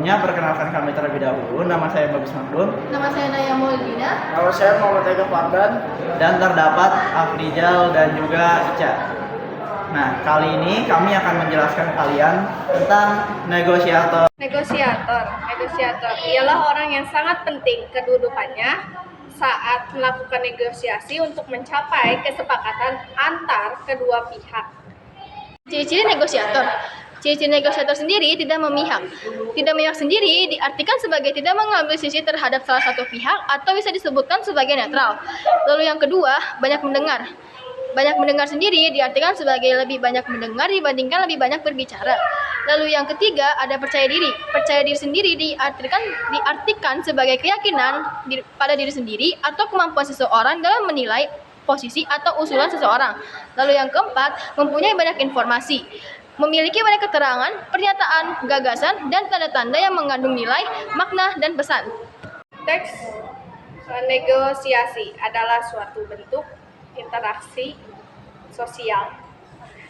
Sebelumnya perkenalkan kami terlebih dahulu. Nama saya Bagus Maklum. Nama saya Naya Maulidina. Nama saya Muhammad Ega Fardan. Dan terdapat Afrizal dan juga Ica. Nah, kali ini kami akan menjelaskan kalian tentang negosiator. Negosiator ialah orang yang sangat penting kedudukannya saat melakukan negosiasi untuk mencapai kesepakatan antar kedua pihak. Ciri-ciri negosiator sendiri tidak memihak. Tidak memihak sendiri diartikan sebagai tidak mengambil sisi terhadap salah satu pihak atau bisa disebutkan sebagai netral. Lalu yang kedua, banyak mendengar. Banyak mendengar sendiri diartikan sebagai lebih banyak mendengar dibandingkan lebih banyak berbicara. Lalu yang ketiga, ada percaya diri. Percaya diri sendiri diartikan sebagai keyakinan pada diri sendiri atau kemampuan seseorang dalam menilai posisi atau usulan seseorang. Lalu yang keempat, mempunyai banyak informasi. Memiliki banyak keterangan, pernyataan, gagasan, dan tanda-tanda yang mengandung nilai, makna, dan pesan. Teks negosiasi adalah suatu bentuk interaksi sosial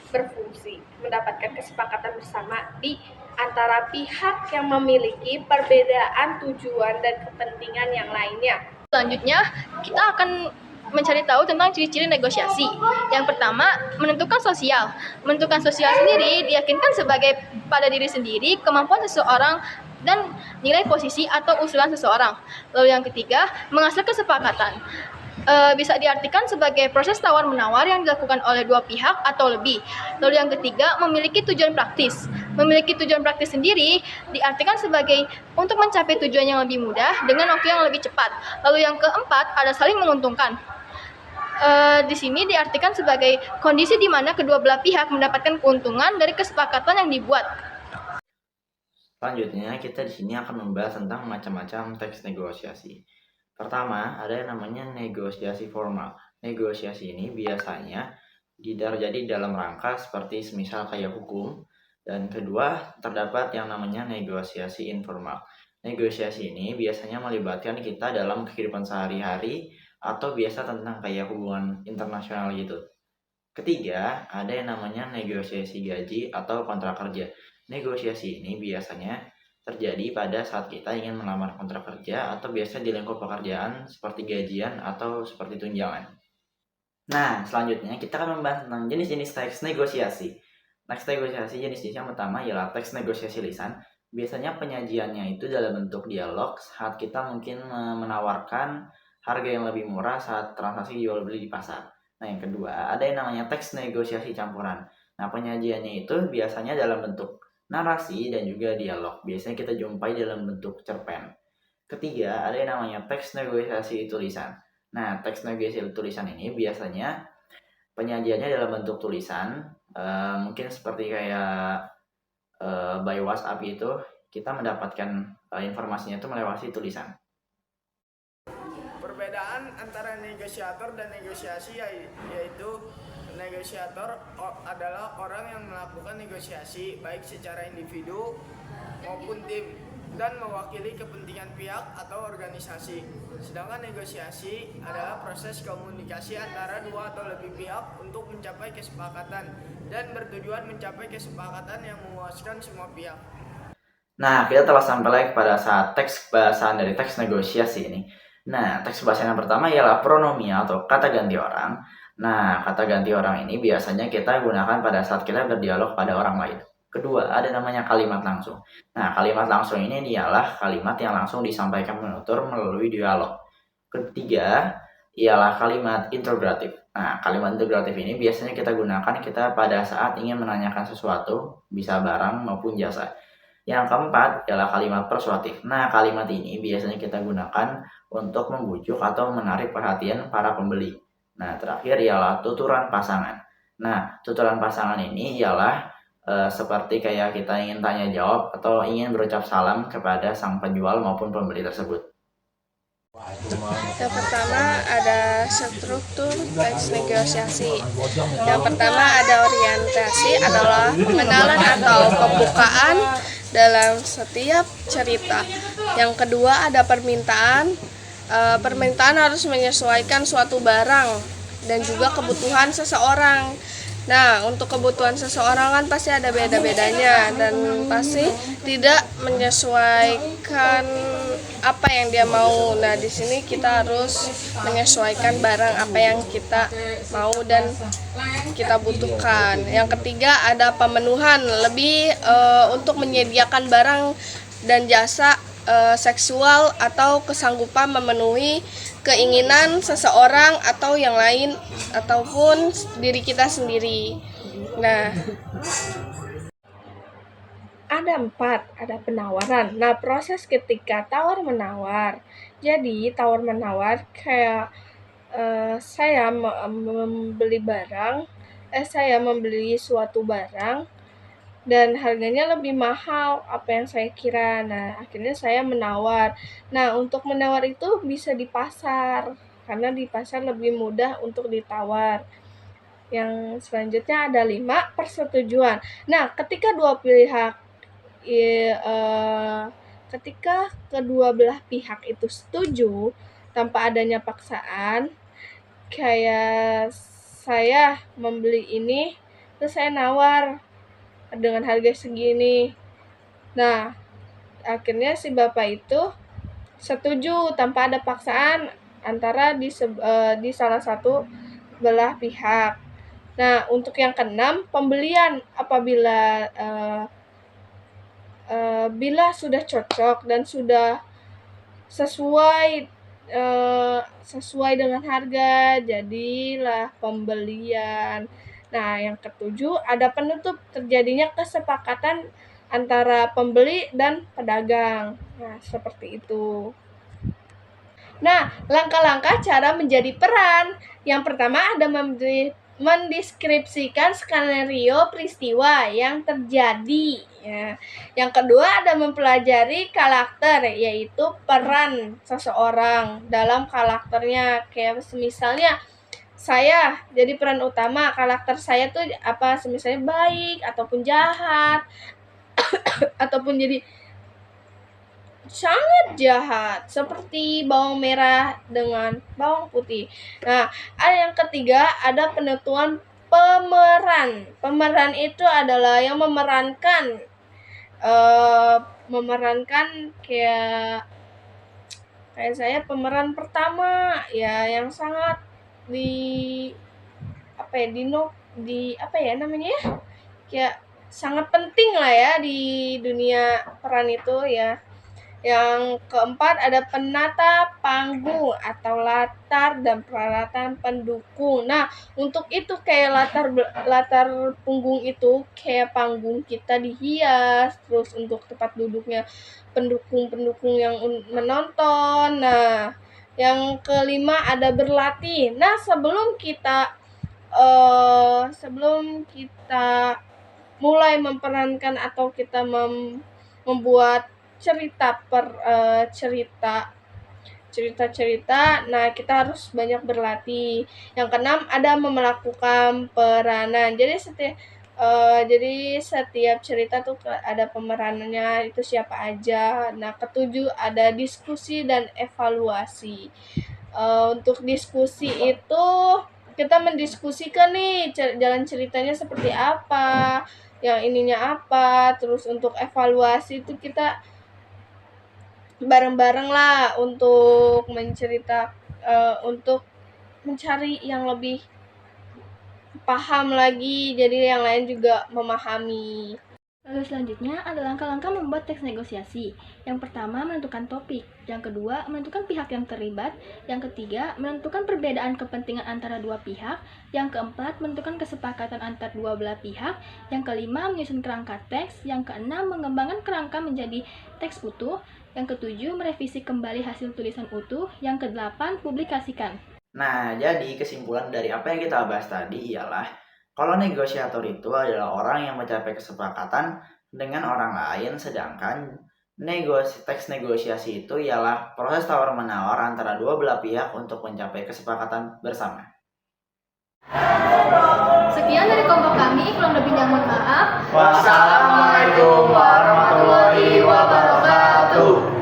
berfungsi mendapatkan kesepakatan bersama di antara pihak yang memiliki perbedaan tujuan dan kepentingan yang lainnya. Selanjutnya, kita akan mencari tahu tentang ciri-ciri negosiasi. Yang pertama, menentukan sosial. Menentukan sosial sendiri diyakinkan sebagai pada diri sendiri, kemampuan seseorang, dan nilai posisi atau usulan seseorang. Lalu yang ketiga, menghasilkan kesepakatan. Bisa diartikan sebagai proses tawar-menawar yang dilakukan oleh dua pihak atau lebih. Lalu yang ketiga, memiliki tujuan praktis. Memiliki tujuan praktis sendiri diartikan sebagai untuk mencapai tujuan yang lebih mudah dengan waktu yang lebih cepat. Lalu yang keempat, ada saling menguntungkan. Di sini diartikan sebagai kondisi di mana kedua belah pihak mendapatkan keuntungan dari kesepakatan yang dibuat. Selanjutnya, kita di sini akan membahas tentang macam-macam teks negosiasi. Pertama, ada yang namanya negosiasi formal. Negosiasi ini biasanya terjadi dalam rangka seperti semisal kayak hukum. Dan kedua, terdapat yang namanya negosiasi informal. Negosiasi ini biasanya melibatkan kita dalam kehidupan sehari-hari atau biasa tentang kayak hubungan internasional gitu. Ketiga, ada yang namanya negosiasi gaji atau kontrak kerja. Negosiasi ini biasanya terjadi pada saat kita ingin melamar kontrak kerja atau biasa di lingkup pekerjaan seperti gajian atau seperti tunjangan. Nah, selanjutnya kita akan membahas tentang jenis-jenis teks negosiasi. Teks negosiasi jenis-jenis yang pertama ialah teks negosiasi lisan. Biasanya penyajiannya itu dalam bentuk dialog saat kita mungkin menawarkan harga yang lebih murah saat transaksi jual beli di pasar. Nah, yang kedua, ada yang namanya teks negosiasi campuran. Nah, penyajiannya itu biasanya dalam bentuk narasi dan juga dialog. Biasanya kita jumpai dalam bentuk cerpen. Ketiga, ada yang namanya teks negosiasi tulisan. Nah, teks negosiasi tulisan ini biasanya penyajiannya dalam bentuk tulisan. Mungkin seperti kayak by WhatsApp itu, kita mendapatkan informasinya itu melewati tulisan. Perbedaan antara negosiator dan negosiasi yaitu negosiator adalah orang yang melakukan negosiasi baik secara individu maupun tim dan mewakili kepentingan pihak atau organisasi. Sedangkan negosiasi adalah proses komunikasi antara dua atau lebih pihak untuk mencapai kesepakatan dan bertujuan mencapai kesepakatan yang memuaskan semua pihak. Nah, kita telah sampai kepada saat teks bahasan dari teks negosiasi ini. Nah, teks bahasan yang pertama ialah pronomia atau kata ganti orang. Nah, kata ganti orang ini biasanya kita gunakan pada saat kita berdialog pada orang lain. Kedua, ada namanya kalimat langsung. Nah, kalimat langsung ini ialah kalimat yang langsung disampaikan penutur melalui dialog. Ketiga, ialah kalimat integratif. Nah, kalimat integratif ini biasanya kita gunakan pada saat ingin menanyakan sesuatu, bisa barang maupun jasa. Yang keempat ialah kalimat persuasif. Nah, kalimat ini biasanya kita gunakan untuk membujuk atau menarik perhatian para pembeli. Nah, terakhir ialah tuturan pasangan. Nah, tuturan pasangan ini ialah seperti kayak kita ingin tanya jawab atau ingin berucap salam kepada sang penjual maupun pembeli tersebut. Yang pertama ada struktur teks negosiasi. Yang pertama ada orientasi adalah pengenalan atau pembukaan dalam setiap cerita. Yang kedua ada permintaan. Permintaan harus menyesuaikan suatu barang dan juga kebutuhan seseorang. Nah, untuk kebutuhan seseorang kan pasti ada beda-bedanya dan pasti tidak menyesuaikan apa yang dia mau. Nah, di sini kita harus menyesuaikan barang apa yang kita mau dan kita butuhkan. Yang ketiga ada pemenuhan, lebih untuk menyediakan barang dan jasa seksual atau kesanggupan memenuhi keinginan seseorang atau yang lain ataupun diri kita sendiri. Nah, ada 4, ada penawaran. Nah, proses ketika tawar menawar. Jadi tawar menawar kayak saya membeli suatu barang dan harganya lebih mahal apa yang saya kira. Nah, akhirnya saya menawar. Nah, untuk menawar itu bisa di pasar, karena di pasar lebih mudah untuk ditawar. Yang selanjutnya ada 5, persetujuan. Nah, ketika kedua belah pihak itu setuju tanpa adanya paksaan, kayak saya membeli ini, terus saya nawar dengan harga segini. Nah, akhirnya si bapak itu setuju tanpa ada paksaan antara di salah satu belah pihak. Nah, untuk yang keenam, pembelian. Apabila bila sudah cocok dan sudah sesuai dengan harga, jadilah pembelian. Nah, yang ketujuh ada penutup, terjadinya kesepakatan antara pembeli dan pedagang. Nah, seperti itu. Nah, langkah-langkah cara menjadi peran. Yang pertama ada mendeskripsikan skenario peristiwa yang terjadi. Ya. Yang kedua ada mempelajari karakter, yaitu peran seseorang dalam karakternya. Kayak misalnya saya jadi peran utama, karakter saya tuh apa, misalnya baik ataupun jahat ataupun jadi sangat jahat seperti bawang merah dengan bawang putih. Nah, ada yang ketiga ada penentuan pemeran. Pemeran itu adalah yang memerankan kayak saya pemeran pertama ya, yang sangat kayak sangat penting lah ya di dunia peran itu ya. Yang keempat ada penata panggung atau latar dan peralatan pendukung. Nah, untuk itu kayak latar punggung itu kayak panggung kita dihias, terus untuk tempat duduknya pendukung-pendukung yang menonton. Nah, yang kelima ada berlatih. Nah, sebelum kita mulai memperankan atau kita membuat cerita. Nah, kita harus banyak berlatih. Yang keenam ada melakukan peranan. Jadi setiap cerita tuh ada pemeranannya, itu siapa aja. Nah, ketujuh ada diskusi dan evaluasi. Untuk diskusi itu kita mendiskusikan nih jalan ceritanya seperti apa, yang ininya apa. Terus untuk evaluasi itu kita bareng-bareng lah untuk untuk mencari yang lebih paham lagi, jadi yang lain juga memahami. Lalu selanjutnya ada langkah-langkah membuat teks negosiasi. Yang pertama, menentukan topik. Yang kedua, menentukan pihak yang terlibat. Yang ketiga, menentukan perbedaan kepentingan antara dua pihak. Yang keempat, menentukan kesepakatan antar dua belah pihak. Yang kelima, menyusun kerangka teks. Yang keenam, mengembangkan kerangka menjadi teks utuh. Yang ketujuh, merevisi kembali hasil tulisan utuh. Yang kedelapan, publikasikan. Nah, jadi kesimpulan dari apa yang kita bahas tadi ialah kalau negosiator itu adalah orang yang mencapai kesepakatan dengan orang lain, sedangkan teks negosiasi itu ialah proses tawar-menawar antara dua belah pihak untuk mencapai kesepakatan bersama. Sekian dari kelompok kami, kurang lebihnya mohon maaf. Wassalamualaikum warahmatullahi wabarakatuh.